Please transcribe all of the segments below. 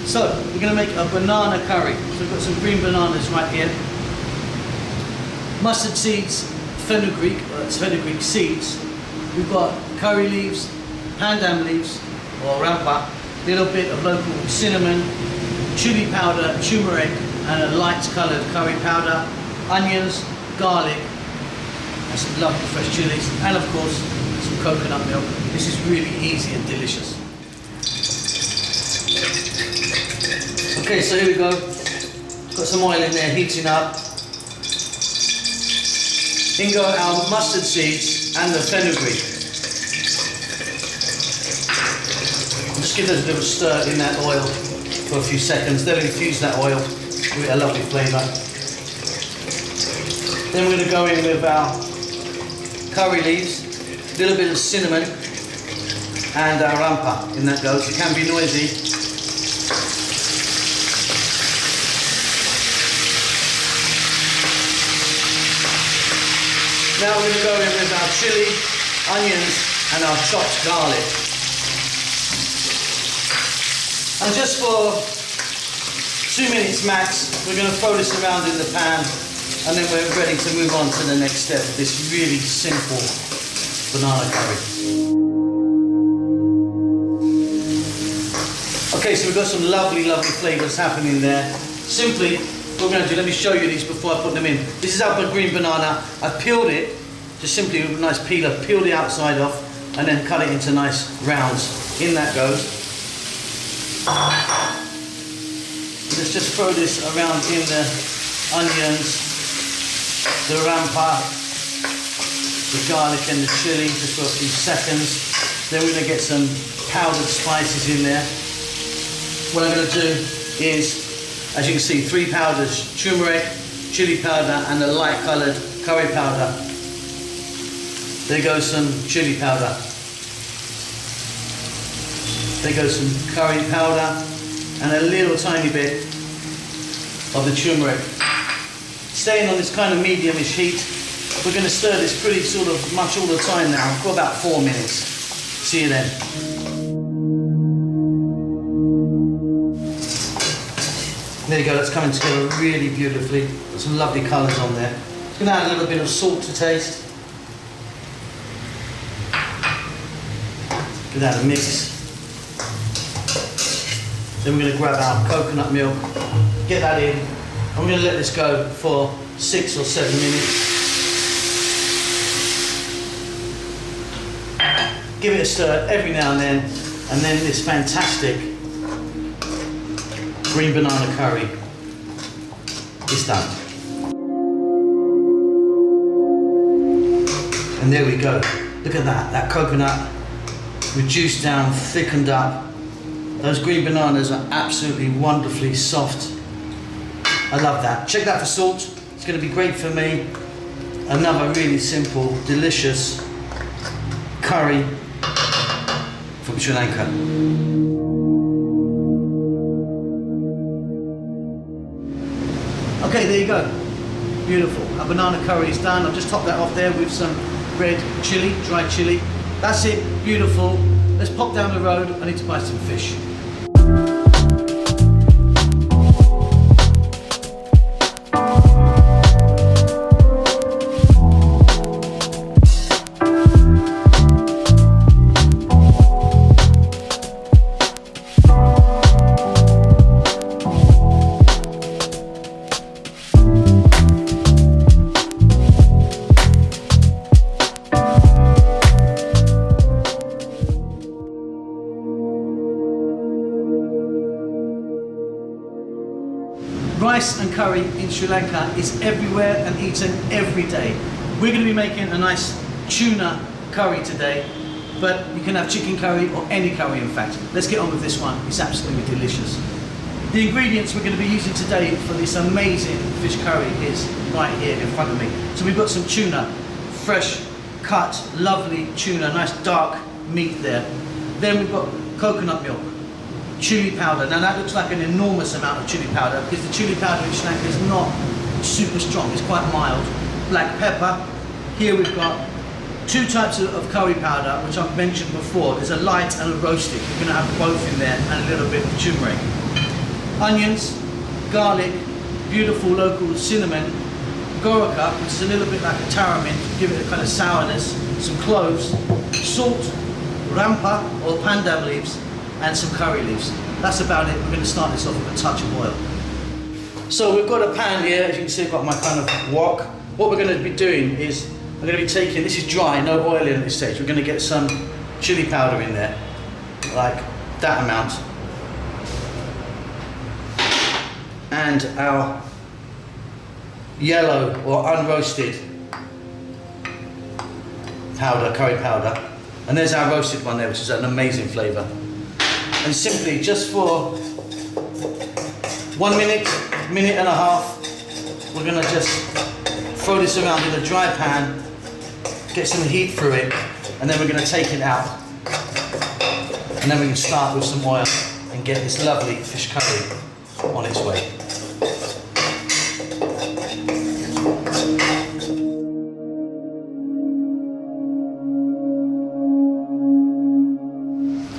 So, we're going to make a banana curry. So we've got some green bananas right here. Mustard seeds, fenugreek, it's fenugreek seeds. We've got curry leaves, pandam leaves, or rampa, a little bit of local cinnamon, chili powder, turmeric, and a light coloured curry powder, onions, garlic, and some lovely fresh chilies, and of course, some coconut milk. This is really easy and delicious. Okay, so here we go. Got some oil in there heating up. In go our mustard seeds and the fenugreek. Just give those a little stir in that oil for a few seconds. They'll infuse that oil with a lovely flavour. Then we're going to go in with our curry leaves, a little bit of cinnamon, and our rampa. In that goes. It can be noisy. Now we're going to go in with our chili, onions, and our chopped garlic. And just for 2 minutes max, we're going to throw this around in the pan, and then we're ready to move on to the next step of this really simple banana curry. Okay, so we've got some lovely, lovely flavours happening there. Simply, what we're going to do, let me show you these before I put them in. This is our green banana. I've peeled it, just simply with a nice peeler, peeled the outside off, and then cut it into nice rounds. In that goes. Let's just throw this around in the onions, the rampa, the garlic and the chili, just for a few seconds. Then we're going to get some powdered spices in there. What I'm going to do is, as you can see, 3 powders, turmeric, chili powder, and a light coloured curry powder. There goes some chili powder. There goes some curry powder, and a little tiny bit of the turmeric. Staying on this kind of medium-ish heat. We're going to stir this pretty sort of much all the time now, for about 4 minutes. See you then. There you go, that's coming together really beautifully. Got some lovely colours on there. Just going to add a little bit of salt to taste. Give that a mix. Then we're going to grab our coconut milk, get that in, and we're going to let this go for 6 or 7 minutes. Give it a stir every now and then this fantastic green banana curry is done. And there we go. Look at that coconut reduced down, thickened up. Those green bananas are absolutely wonderfully soft. I love that. Check that for salt. It's going to be great for me. Another really simple, delicious curry from Sri Lanka. Okay, there you go. Beautiful. Our banana curry is done. I've just topped that off there with some red chili, dried chili. That's it. Beautiful. Let's pop down the road. I need to buy some fish. Rice and curry in Sri Lanka is everywhere and eaten every day. We're going to be making a nice tuna curry today, but you can have chicken curry or any curry in fact. Let's get on with this one, it's absolutely delicious. The ingredients we're going to be using today for this amazing fish curry is right here in front of me. So we've got some tuna, fresh cut, lovely tuna, nice dark meat there. Then we've got coconut milk, chili powder. Now that looks like an enormous amount of chili powder because the chili powder in Sri Lanka is not super strong, it's quite mild. Black pepper. Here we've got two types of curry powder which I've mentioned before. There's a light and a roasted. We're going to have both in there and a little bit of turmeric. Onions, garlic, beautiful local cinnamon, gorica, which is a little bit like a tamarind, give it a kind of sourness, some cloves, salt, rampa or pandam leaves, and some curry leaves. That's about it. We're going to start this off with a touch of oil. So we've got a pan here, as you can see I've got my kind of wok. What we're going to be doing is, we're going to be taking, this is dry, no oil in at this stage, we're going to get some chili powder in there, like that amount. And our yellow or unroasted powder, curry powder. And there's our roasted one there, which is an amazing flavour. And simply, just for 1 minute, minute and a half, we're going to just throw this around in a dry pan, get some heat through it, and then we're going to take it out. And then we can start with some oil and get this lovely fish curry on its way.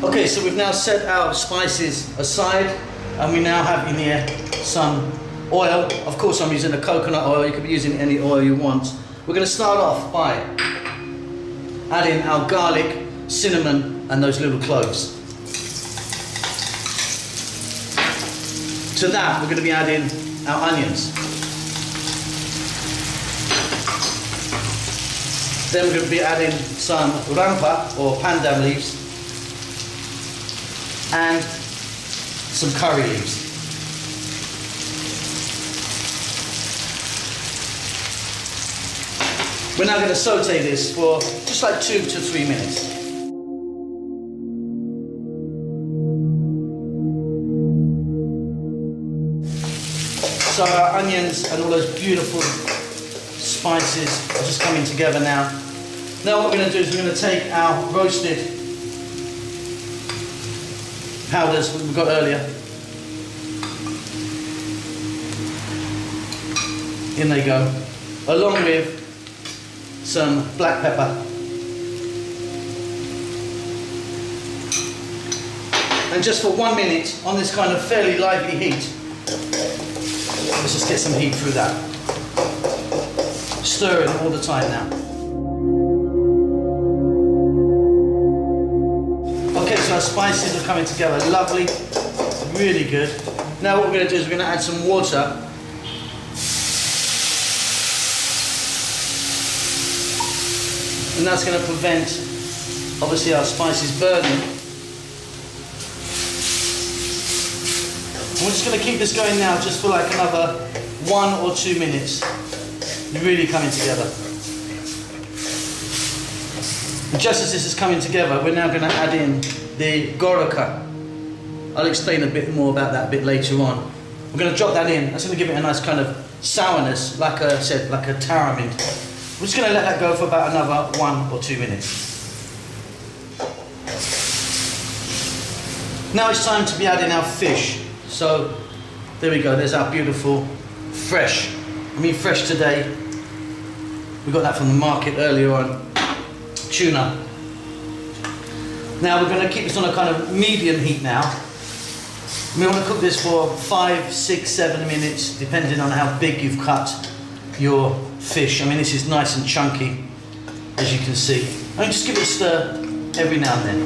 Okay, so we've now set our spices aside and we now have in here some oil. Of course I'm using a coconut oil, you could be using any oil you want. We're going to start off by adding our garlic, cinnamon and those little cloves. To that we're going to be adding our onions. Then we're going to be adding some rampa or pandam leaves and some curry leaves. We're now going to saute this for just like 2 to 3 minutes. So our onions and all those beautiful spices are just coming together now. Now what we're going to do is we're going to take our roasted powders that we got earlier. In they go, along with some black pepper. And just for 1 minute on this kind of fairly lively heat, let's just get some heat through that. Stirring all the time now. Okay, so our spices are coming together, lovely, really good. Now what we're going to do is we're going to add some water. And that's going to prevent, obviously, our spices burning. And we're just going to keep this going now just for like another 1 or 2 minutes. Really coming together. And just as this is coming together, we're now going to add in the gorica. I'll explain a bit more about that a bit later on. We're going to drop that in. That's going to give it a nice kind of sourness, like I said, like a tamarind. We're just going to let that go for about another 1 or 2 minutes. Now it's time to be adding our fish. So there we go, there's our beautiful fresh today. We got that from the market earlier on, tuna. Now we're going to keep this on a kind of medium heat now. We want to cook this for 5, 6, 7 minutes, depending on how big you've cut your fish. I mean, this is nice and chunky, as you can see. And just give it a stir every now and then.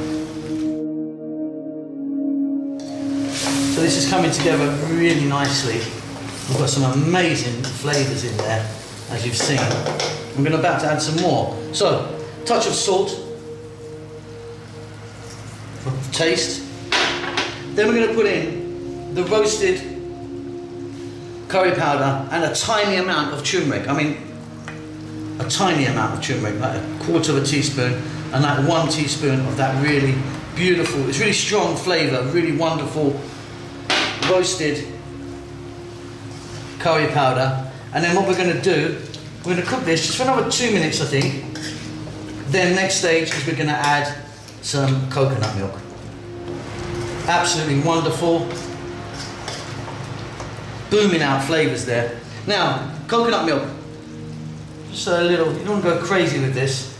So this is coming together really nicely. We've got some amazing flavours in there, as you've seen. We're about to add some more. So, touch of salt for taste. Then we're going to put in the roasted curry powder, and a tiny amount of turmeric. I mean, a tiny amount of turmeric, like a quarter of a teaspoon, and like 1 teaspoon of that really beautiful, it's really strong flavour, really wonderful roasted curry powder. And then what we're going to do, we're going to cook this just for another 2 minutes, I think. Then next stage is we're going to add some coconut milk. Absolutely wonderful, booming out flavours there. Now, coconut milk, just a little, you don't want to go crazy with this.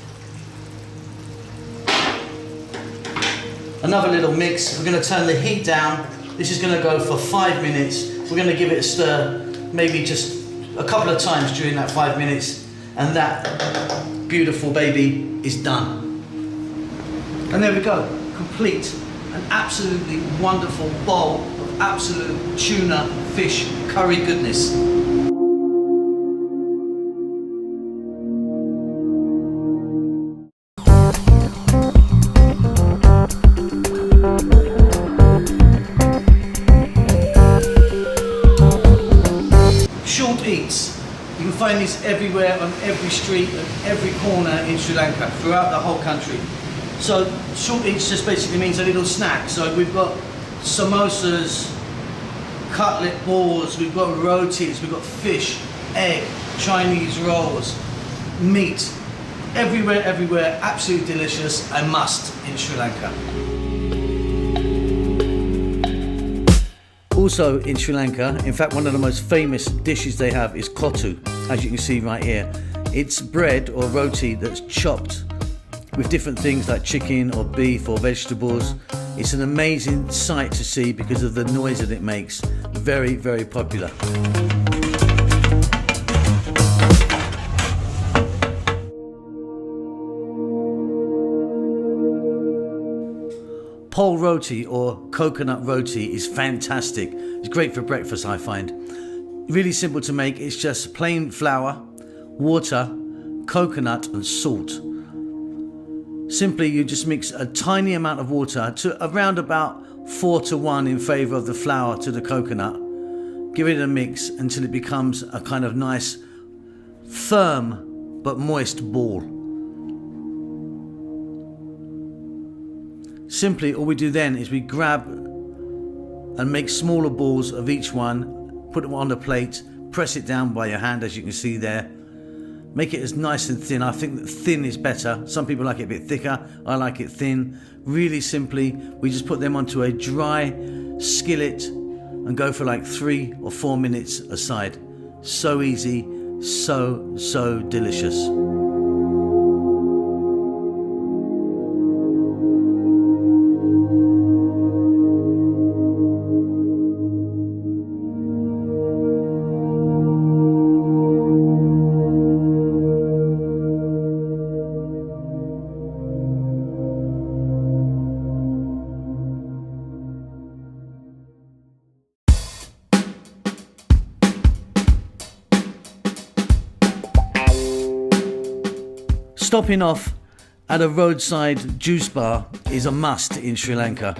Another little mix. We're going to turn the heat down. This is going to go for 5 minutes. We're going to give it a stir, maybe just a couple of times during that 5 minutes, and that beautiful baby is done. And there we go, complete, an absolutely wonderful bowl of absolute tuna fish curry goodness. Short eats. You can find these everywhere, on every street, and every corner in Sri Lanka, throughout the whole country. So short eats just basically means a little snack. So we've got samosas, cutlet balls, we've got rotis, we've got fish, egg, Chinese rolls, meat. Everywhere, absolutely delicious, a must in Sri Lanka. Also in Sri Lanka, in fact, one of the most famous dishes they have is kottu, as you can see right here. It's bread or roti that's chopped with different things like chicken or beef or vegetables. It's an amazing sight to see because of the noise that it makes. Very, very popular. Pole roti or coconut roti is fantastic. It's great for breakfast, I find. Really simple to make. It's just plain flour, water, coconut and salt. Simply you just mix a tiny amount of water to around about 4-1 in favour of the flour to the coconut. Give it a mix until it becomes a kind of nice, firm but moist ball. Simply all we do then is we grab and make smaller balls of each one, put them on the plate, press it down by your hand as you can see there. Make it as nice and thin. I think that thin is better. Some people like it a bit thicker. I like it thin. Really simply, we just put them onto a dry skillet and go for like 3 or 4 minutes aside. So easy, so delicious. Stopping off at a roadside juice bar is a must in Sri Lanka.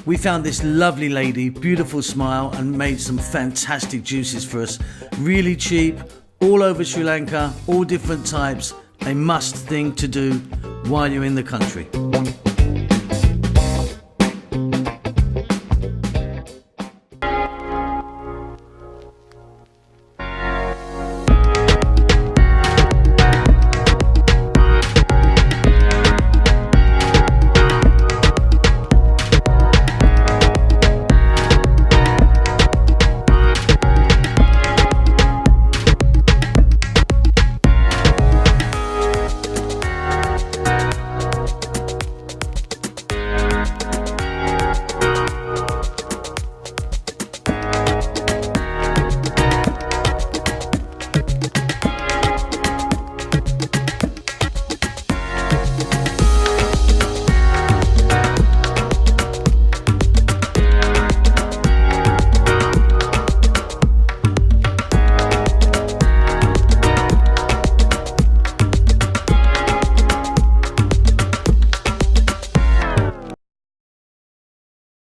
We found this lovely lady, beautiful smile, and made some fantastic juices for us. Really cheap, all over Sri Lanka, all different types. A must thing to do while you're in the country.